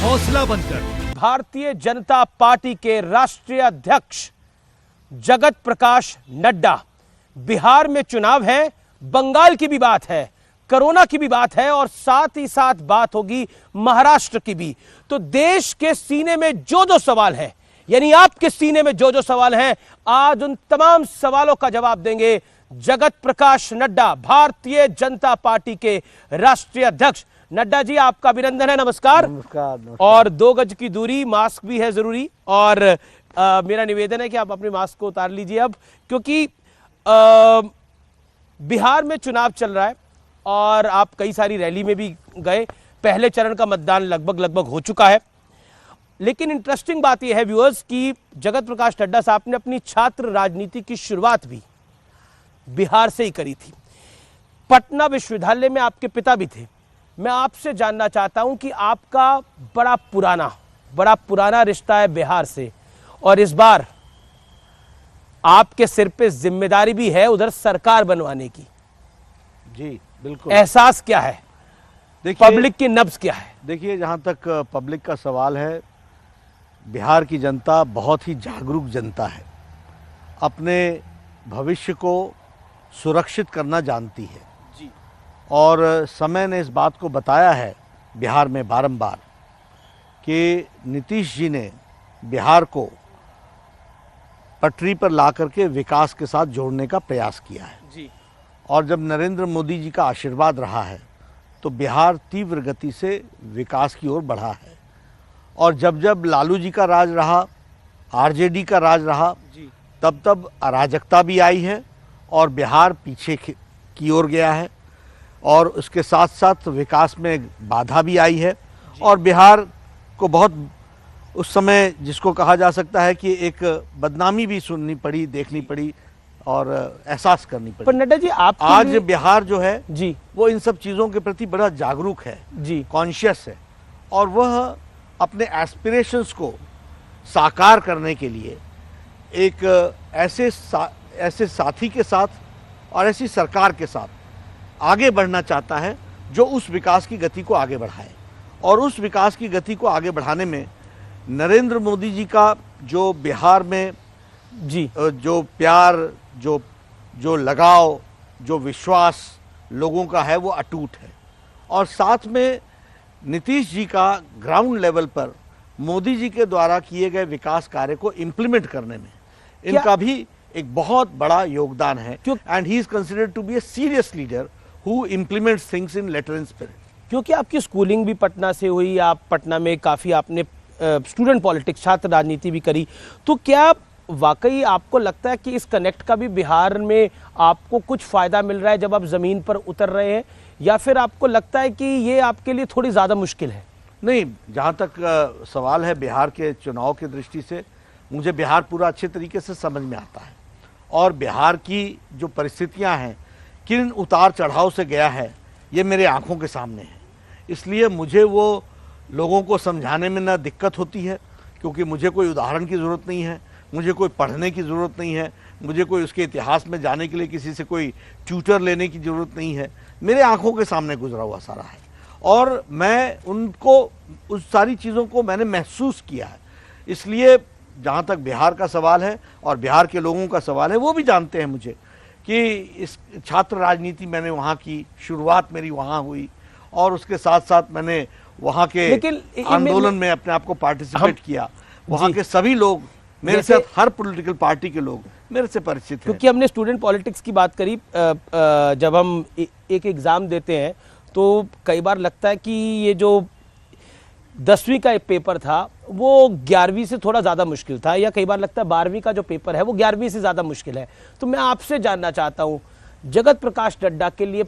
हौसला बनकर। भारतीय जनता पार्टी के राष्ट्रीय अध्यक्ष जगत प्रकाश नड्डा, बिहार में चुनाव है, बंगाल की भी बात है, कोरोना की भी बात है और साथ ही साथ बात होगी महाराष्ट्र की भी। तो देश के सीने में जो सवाल है, यानी आपके सीने में जो सवाल हैं, आज उन तमाम सवालों का जवाब देंगे जगत प्रकाश नड्डा, भारतीय जनता पार्टी के राष्ट्रीय अध्यक्ष। नड्डा जी, आपका अभिनंदन है। नमस्कार। नमस्कार। और 2 गज की दूरी, मास्क भी है जरूरी। और मेरा निवेदन है कि आप अपने मास्क को उतार लीजिए अब, क्योंकि बिहार में चुनाव चल रहा है और आप कई सारी रैली में भी गए। पहले चरण का मतदान लगभग हो चुका है। लेकिन इंटरेस्टिंग बात यह है व्यूअर्स कि जगत प्रकाश नड्डा साहब ने अपनी छात्र राजनीति की शुरुआत भी बिहार से ही करी थी। पटना विश्वविद्यालय में आपके पिता भी थे। मैं आपसे जानना चाहता हूं कि आपका बड़ा पुराना रिश्ता है बिहार से, और इस बार आपके सिर पे जिम्मेदारी भी है उधर सरकार बनवाने की। जी बिल्कुल। एहसास क्या है, पब्लिक की नब्ज क्या है? देखिए, जहाँ तक पब्लिक का सवाल है, बिहार की जनता बहुत ही जागरूक जनता है, अपने भविष्य को सुरक्षित करना जानती है जी। और समय ने इस बात को बताया है बिहार में बारंबार कि नीतीश जी ने बिहार को पटरी पर ला करके विकास के साथ जोड़ने का प्रयास किया है जी। और जब नरेंद्र मोदी जी का आशीर्वाद रहा है तो बिहार तीव्र गति से विकास की ओर बढ़ा है। और जब जब लालू जी का राज रहा, आरजेडी का राज रहा, तब अराजकता भी आई है और बिहार पीछे की ओर गया है और उसके साथ साथ विकास में बाधा भी आई है। और बिहार को बहुत उस समय जिसको कहा जा सकता है कि एक बदनामी भी सुननी पड़ी, देखनी पड़ी और एहसास करनी पड़ी। पर नड्डा जी, आप आज बिहार जो है जी, वो इन सब चीज़ों के प्रति बड़ा जागरूक है जी, कॉन्शियस है, और वह अपने एस्पिरेशंस को साकार करने के लिए एक ऐसे साथी के साथ और ऐसी सरकार के साथ आगे बढ़ना चाहता है जो उस विकास की गति को आगे बढ़ाए। और उस विकास की गति को आगे बढ़ाने में नरेंद्र मोदी जी का जो बिहार में जी जो प्यार, जो लगाव, जो विश्वास लोगों का है वो अटूट है। और साथ में नीतीश जी का ग्राउंड लेवल पर मोदी जी के द्वारा किए गए विकास कार्य को इम्प्लीमेंट करने में इनका भी एक बहुत बड़ा योगदान है। And he is considered to be a serious leader who implements things in letter and spirit. क्योंकि आपकी स्कूलिंग भी पटना से हुई, आप पटना में काफ़ी आपने स्टूडेंट पॉलिटिक्स, छात्र राजनीति भी करी, तो क्या वाकई आपको लगता है कि इस कनेक्ट का भी बिहार में आपको कुछ फ़ायदा मिल रहा है जब आप ज़मीन पर उतर रहे हैं, या फिर आपको लगता है कि ये आपके लिए थोड़ी ज़्यादा मुश्किल है? नहीं, जहाँ तक सवाल है बिहार के चुनाव की दृष्टि से, मुझे बिहार पूरा अच्छे तरीके से समझ में आता है और बिहार की जो परिस्थितियाँ हैं, किन उतार चढ़ाव से गया है, ये मेरे आँखों के सामने है। इसलिए मुझे वो लोगों को समझाने में ना दिक्कत होती है, क्योंकि मुझे कोई उदाहरण की ज़रूरत नहीं है, मुझे कोई पढ़ने की ज़रूरत नहीं है, मुझे कोई उसके इतिहास में जाने के लिए किसी से कोई ट्यूटर लेने की ज़रूरत नहीं है। मेरे आंखों के सामने गुजरा हुआ सारा है और मैं उनको, उस सारी चीज़ों को मैंने महसूस किया है। इसलिए जहाँ तक बिहार का सवाल है और बिहार के लोगों का सवाल है, वो भी जानते हैं मुझे कि इस छात्र राजनीति मैंने वहाँ की, शुरुआत मेरी वहाँ हुई और उसके साथ साथ मैंने वहाँ के आंदोलन में अपने आप को पार्टिसिपेट किया। वहाँ के सभी लोग मेरे से, हर पॉलिटिकल पार्टी के लोग मेरे से परिचित हैं। क्योंकि हमने स्टूडेंट पॉलिटिक्स की बात करी, जब हम एक एग्ज़ाम देते हैं तो कई बार लगता है कि ये जो 10वीं का पेपर था वो 11वीं से थोड़ा ज़्यादा मुश्किल था, या कई बार लगता है 12वीं का जो पेपर है वो 11वीं से ज़्यादा मुश्किल है। तो मैं आपसे जानना चाहता हूँ, जगत प्रकाश नड्डा के लिए